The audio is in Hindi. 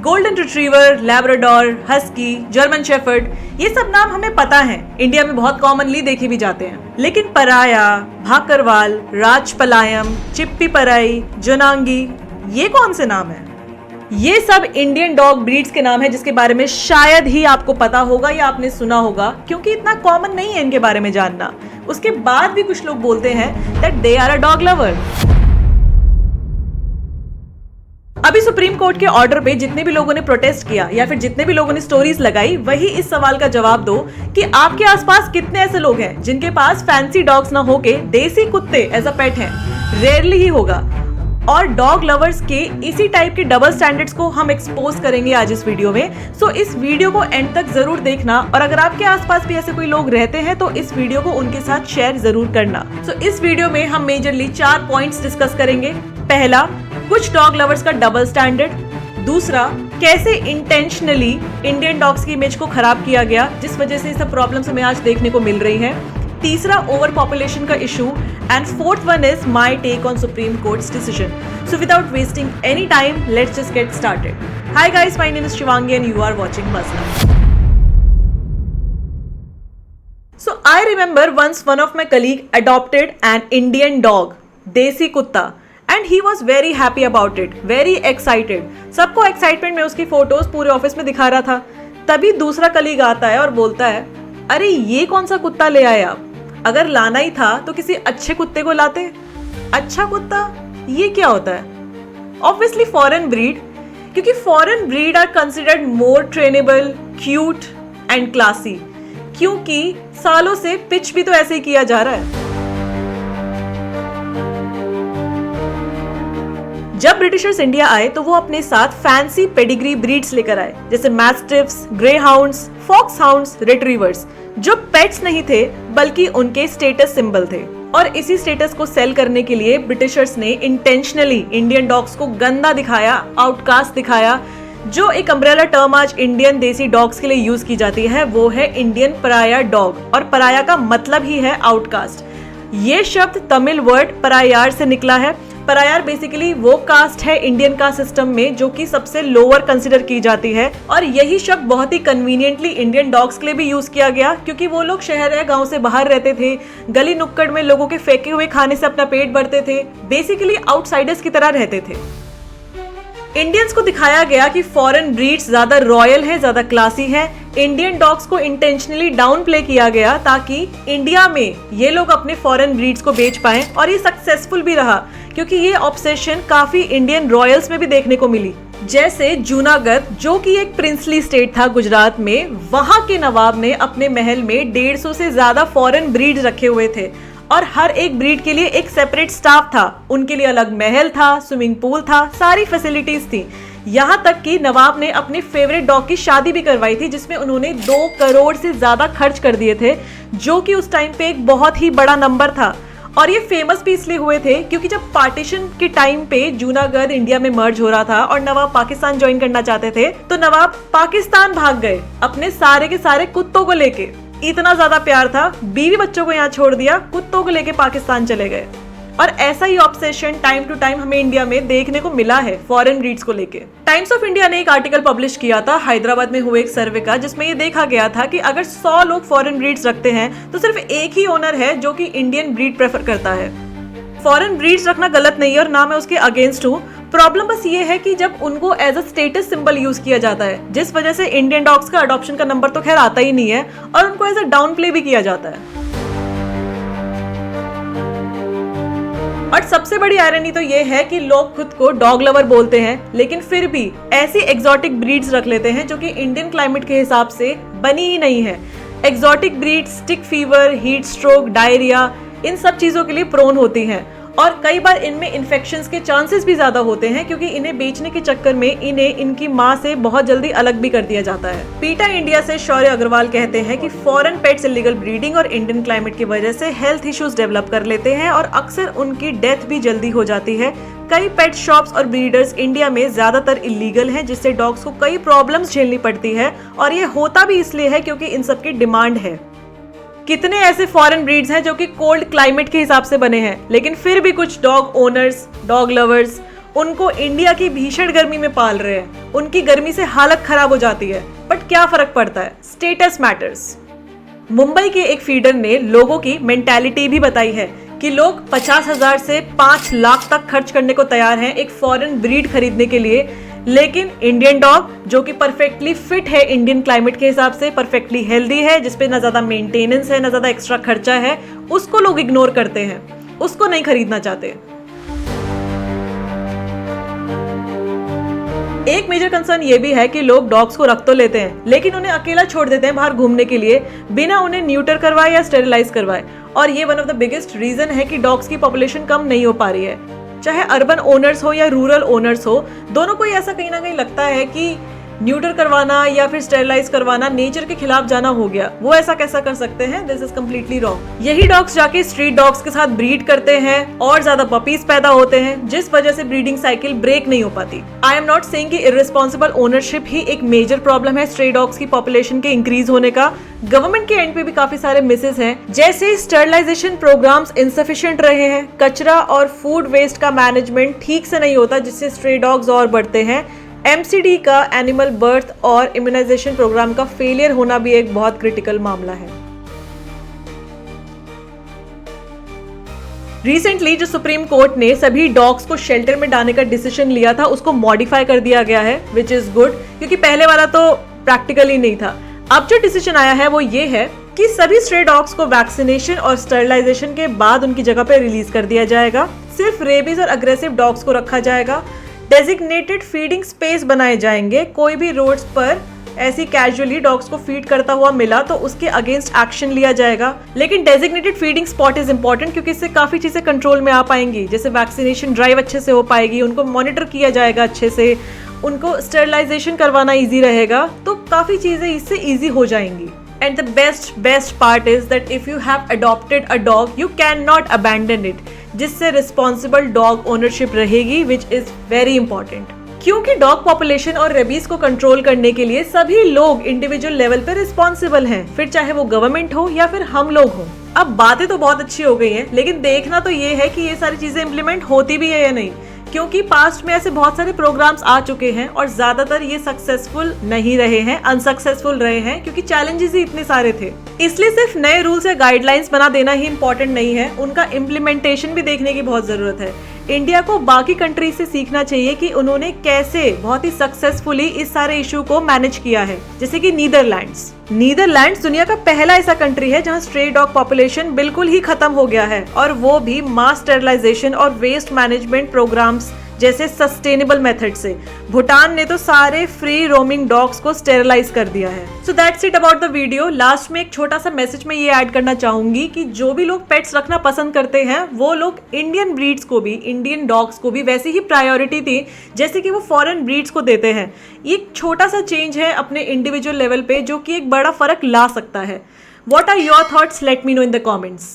Golden retriever, Labrador, husky, German shepherd, ये सब नाम हमें पता है, इंडिया में बहुत कॉमनली देखे भी जाते हैं। लेकिन पराया, भाकरवाल, राजपलायम, चिप्पी पराई, जोनांगी, ये कौन से नाम हैं? ये सब इंडियन डॉग ब्रीड्स के नाम है जिसके बारे में शायद ही आपको पता होगा या आपने सुना होगा, क्योंकि इतना कॉमन नहीं है इनके बारे में जानना। उसके बाद भी कुछ लोग बोलते हैं that they are a dog lover. अभी सुप्रीम कोर्ट के ऑर्डर पे जितने भी लोगों ने प्रोटेस्ट किया या फिर जितने भी लोगों ने स्टोरीज लगाई, वही इस सवाल का जवाब दो कि आपके आसपास कितने ऐसे लोग हैं जिनके पास फैंसी डॉग्स ना होके देसी कुत्ते एज अ पेट हैं। रेयरली ही होगा। और डॉग लवर्स के इसी टाइप के डबल स्टैंडर्ड्स को हम एक्सपोज करेंगे आज इस वीडियो में। सो इस वीडियो को एंड तक जरूर देखना, और अगर आपके आसपास भी ऐसे कोई लोग रहते हैं तो इस वीडियो को उनके साथ शेयर जरूर करना। सो इस वीडियो में हम मेजरली 4 पॉइंट्स डिस्कस करेंगे। पहला, कुछ डॉग लवर्स का डबल स्टैंडर्ड। दूसरा, कैसे इंटेंशनली इंडियन डॉग्स की इमेज को खराब किया गया, जिस वजह से ये सब प्रॉब्लम्स हमें आज देखने को मिल रही हैं। तीसरा, ओवर पॉपुलेशन का issue. And fourth one is my take on supreme court's decision. So without wasting any time, let's just get started. Hi guys, my name is Shivangi and you are watching Masla. So I remember once one of my colleague adopted an Indian dog, देसी कुत्ता, and he was very happy about it, very excited. सबको एक्साइटमेंट में उसकी फोटोज पूरे ऑफिस में दिखा रहा था। तभी दूसरा कलीग आता है और बोलता है, अरे ये कौन सा कुत्ता ले आए आप? अगर लाना ही था तो किसी अच्छे कुत्ते को लाते। अच्छा कुत्ता, ये क्या होता है? ऑब्वियसली फॉरेन ब्रीड, क्योंकि foreign breed are considered more trainable, cute and classy, क्योंकि सालों से पिच भी तो ऐसे ही किया जा रहा है। जब ब्रिटिशर्स इंडिया आए तो वो अपने साथ फैंसी पेडिग्री ब्रीड्स लेकर आए, जैसे mastiffs, greyhounds, foxhounds, retrievers, जो पेट्स नहीं थे बल्कि उनके स्टेटस सिंबल थे। और इसी स्टेटस को सेल करने के लिए ब्रिटिशर्स ने इंटेंशनली इंडियन डॉग्स को गंदा दिखाया, आउटकास्ट दिखाया। जो एक अम्ब्रेला टर्म आज इंडियन देसी डॉग्स के लिए यूज की जाती है वो है इंडियन पराया डॉग, और पराया का मतलब ही है आउटकास्ट। ये शब्द तमिल वर्ड परायार से निकला है। परायार बेसिकली वो कास्ट है इंडियन कास्ट सिस्टम में जो कि सबसे लोअर कंसिडर की जाती है, और यही शब्द बहुत ही कन्वीनियंटली इंडियन डॉग्स के लिए भी यूज किया गया, क्योंकि वो लोग शहर या गांव से बाहर रहते थे, गली नुक्कड़ में लोगों के फेंके हुए खाने से अपना पेट भरते थे, बेसिकली आउटसाइडर्स की तरह रहते थे। इंडियंस को दिखाया गया कि फॉरेन ब्रीड्स ज्यादा रॉयल हैं, ज्यादा क्लासी हैं। इंडियन डॉग्स को इंटेंशनली डाउन प्ले किया गया ताकि इंडिया में ये लोग अपने फॉरेन ब्रीड्स को बेच पाएं, और ये सक्सेसफुल भी रहा, क्योंकि ये ऑब्सेशन काफी इंडियन रॉयल्स में भी देखने को मिली। जैसे जूनागढ़, जो कि एक प्रिंसली स्टेट था गुजरात में, वहां के नवाब ने अपने महल में 150 से ज्यादा फॉरेन ब्रीड्स रखे हुए थे, और हर एक ब्रीड के लिए एक सेपरेट स्टाफ था। उनके लिए अलग महल था, स्विमिंग पूल था, सारी फैसिलिटीज थी। यहाँ तक कि नवाब ने अपने फेवरेट डॉग की शादी भी करवाई थी, जिसमें उन्होंने 2 करोड़ से ज्यादा खर्च कर दिए थे, जो कि उस टाइम पे एक बहुत ही बड़ा नंबर था। और ये फेमस भी इसलिए हुए थे क्योंकि जब पार्टीशन के टाइम पे जूनागढ़ इंडिया में मर्ज हो रहा था और नवाब पाकिस्तान ज्वाइन करना चाहते थे, तो नवाब पाकिस्तान भाग गए अपने सारे के सारे कुत्तों को लेके। इतना ज्यादा प्यार था, बीवी बच्चों को यहाँ छोड़ दिया, कुत्तों को लेके पाकिस्तान चले गए। और ऐसा ही ऑब्सेशन टाइम टू टाइम हमें इंडिया में देखने को मिला है फॉरेन ब्रीड्स को लेके। टाइम्स ऑफ इंडिया ने एक आर्टिकल पब्लिश किया था हैदराबाद में हुए एक सर्वे का, जिसमें ये देखा गया था कि अगर 100 लोग फॉरेन ब्रीड्स रखते हैं तो सिर्फ एक ही ओनर है जो कि इंडियन ब्रीड प्रेफर करता है। फॉरेन ब्रीड्स रखना गलत नहीं है और ना मैं उसके अगेंस्ट हूँ। प्रॉब्लम बस ये है कि जब उनको as a status symbol use किया जाता है, जिस वजह से इंडियन डॉग्स का अडॉप्शन का नंबर तो खैर आता ही नहीं है, और उनको एज अ डाउन प्ले भी किया जाता है। और सबसे बड़ी आयरनी तो ये है कि लोग खुद को डॉग लवर बोलते हैं, लेकिन फिर भी ऐसी एक्सोटिक ब्रीड्स रख लेते हैं जो कि इंडियन क्लाइमेट के हिसाब से बनी ही नहीं है। Exotic breeds tick fever, heat stroke, diarrhoea, इन सब चीजों के लिए प्रोन होती हैं, और कई बार इनमें इन्फेक्शंस के चांसेस भी ज्यादा होते हैं, क्योंकि इन्हें बेचने के चक्कर में इन्हें इनकी माँ से बहुत जल्दी अलग भी कर दिया जाता है। पीटा इंडिया से शौर्य अग्रवाल कहते हैं कि फॉरेन पेट्स इलीगल ब्रीडिंग और इंडियन क्लाइमेट की वजह से हेल्थ इश्यूज डेवलप कर लेते हैं, और अक्सर उनकी डेथ भी जल्दी हो जाती है। कई पेट शॉप्स और ब्रीडर्स इंडिया में ज्यादातर इलीगल हैं, जिससे डॉग्स को कई प्रॉब्लम्स झेलनी पड़ती है, और ये होता भी इसलिए है क्योंकि इन सब की डिमांड है। कितने ऐसे फॉरेन ब्रीड्स हैं जो कि कोल्ड क्लाइमेट के हिसाब से बने हैं, लेकिन फिर भी कुछ डॉग ओनर्स, डॉग लवर्स उनको इंडिया की भीषण गर्मी में पाल रहे हैं, उनकी गर्मी से हालत खराब हो जाती है, बट क्या फर्क पड़ता है, स्टेटस मैटर्स। मुंबई के एक फीडर ने लोगों की मेंटालिटी भी बताई है कि लोग 50,000 से 5 लाख तक खर्च करने को तैयार हैं एक फॉरेन ब्रीड खरीदने के लिए, लेकिन इंडियन डॉग जो कि परफेक्टली फिट है इंडियन क्लाइमेट के हिसाब से, परफेक्टली हेल्दी है, जिसपे ना ज्यादा मेंटेनेंस है ना ज्यादा एक्स्ट्रा खर्चा है, उसको लोग इग्नोर करते हैं, उसको नहीं खरीदना चाहते। एक मेजर कंसर्न ये भी है कि लोग डॉग्स को रख तो लेते हैं लेकिन उन्हें अकेला छोड़ देते हैं बाहर घूमने के लिए बिना उन्हें न्यूटर करवाए या स्टेरिलाइज करवाए, और ये one of the biggest reason है कि डॉग्स की पॉपुलेशन कम नहीं हो पा रही है। चाहे अर्बन ओनर्स हो या रूरल ओनर्स हो, दोनों को ऐसा कहीं ना कहीं लगता है कि न्यूटर करवाना या फिर स्टेरिलाइज करवाना नेचर के खिलाफ जाना हो गया, वो ऐसा कैसा कर सकते हैं, दिस इज कम्प्लीटली रॉन्ग। यही डॉग्स जाके स्ट्रीट डॉग्स के साथ ब्रीड करते हैं और ज्यादा पपीज पैदा होते हैं, जिस वजह से ब्रीडिंग साइकिल ब्रेक नहीं हो पाती। आई एम नॉट सेइंग कि इररिस्पॉन्सिबल ओनरशिप ही एक मेजर प्रॉब्लम है स्ट्रे डॉग्स की पॉपुलेशन के इंक्रीज होने का। गवर्नमेंट के एंड पे भी काफी सारे मिसेस हैं, जैसे स्टरलाइजेशन प्रोग्राम्स इनसफिशिएंट रहे हैं, कचरा और फूड वेस्ट का मैनेजमेंट ठीक से नहीं होता जिससे स्ट्रे डॉग्स और बढ़ते हैं, MCD का एनिमल बर्थ और इम्यूनाइजेशन प्रोग्राम का फेलियर होना भी एक बहुत क्रिटिकल मामला है। रिसेंटली जो सुप्रीम कोर्ट ने सभी डॉग्स को शेल्टर में डालने का डिसीजन लिया था उसको मॉडिफाई कर दिया गया है, विच इज गुड, क्योंकि पहले वाला तो प्रैक्टिकल ही नहीं था। अब जो डिसीजन आया है वो ये है कि सभी स्ट्रे डॉग्स को वैक्सीनेशन और स्टरलाइजेशन के बाद उनकी जगह पे रिलीज कर दिया जाएगा। सिर्फ रेबीज और अग्रेसिव डॉग्स को रखा जाएगा। डेजिग्नेटेड फीडिंग स्पेस बनाए जाएंगे। कोई भी रोड्स पर ऐसी कैजुअली डॉग्स को फीड करता हुआ मिला तो उसके अगेंस्ट एक्शन लिया जाएगा। लेकिन designated feeding spot is important क्योंकि इससे काफी चीजें कंट्रोल में आ पाएंगी, जैसे वैक्सीनेशन ड्राइव अच्छे से हो पाएगी, उनको मॉनिटर किया जाएगा अच्छे से, उनको स्टेरिलाइजेशन करवाना इजी रहेगा, तो काफी चीजें इससे इजी हो जाएंगी। And the best part is that if you have adopted a dog, you cannot abandon it, जिससे रिस्पॉन्सिबल डॉग ओनरशिप रहेगी, विच इज वेरी इंपॉर्टेंट। क्योंकि डॉग पॉपुलेशन और रेबीज को कंट्रोल करने के लिए सभी लोग इंडिविजुअल लेवल पे रिस्पॉन्सिबल हैं, फिर चाहे वो गवर्नमेंट हो या फिर हम लोग हो। अब बातें तो बहुत अच्छी हो गई हैं, लेकिन देखना तो ये है कि ये सारी चीजें इम्प्लीमेंट होती भी है या नहीं, क्योंकि पास्ट में ऐसे बहुत सारे प्रोग्राम्स आ चुके हैं और ज्यादातर ये सक्सेसफुल नहीं रहे हैं, अनसक्सेसफुल रहे हैं, क्योंकि चैलेंजेस ही इतने सारे थे। इसलिए सिर्फ नए रूल्स या गाइडलाइंस बना देना ही इम्पोर्टेंट नहीं है, उनका इम्प्लीमेंटेशन भी देखने की बहुत जरूरत है। इंडिया को बाकी कंट्रीज से सीखना चाहिए कि उन्होंने कैसे बहुत ही सक्सेसफुली इस सारे इशू को मैनेज किया है, जैसे कि नीदरलैंड्स दुनिया का पहला ऐसा कंट्री है जहां स्ट्रे डॉग पॉपुलेशन बिल्कुल ही खत्म हो गया है, और वो भी मास स्टेरिलाइजेशन और वेस्ट मैनेजमेंट प्रोग्राम्स जैसे सस्टेनेबल मेथड से। भूटान ने तो सारे फ्री रोमिंग डॉग्स को स्टेरिलाइज कर दिया है। So that's it about the video. Last में एक छोटा सा मैसेज में ये ऐड करना चाहूंगी कि जो भी लोग पेट्स रखना पसंद करते हैं वो लोग इंडियन ब्रीड्स को भी, इंडियन डॉग्स को भी वैसी ही प्रायोरिटी थी जैसे कि वो फॉरेन ब्रीड्स को देते हैं। ये एक छोटा सा चेंज है अपने इंडिविजुअल लेवल पे जो कि एक बड़ा फर्क ला सकता है। What are your thoughts? Let me know in the comments.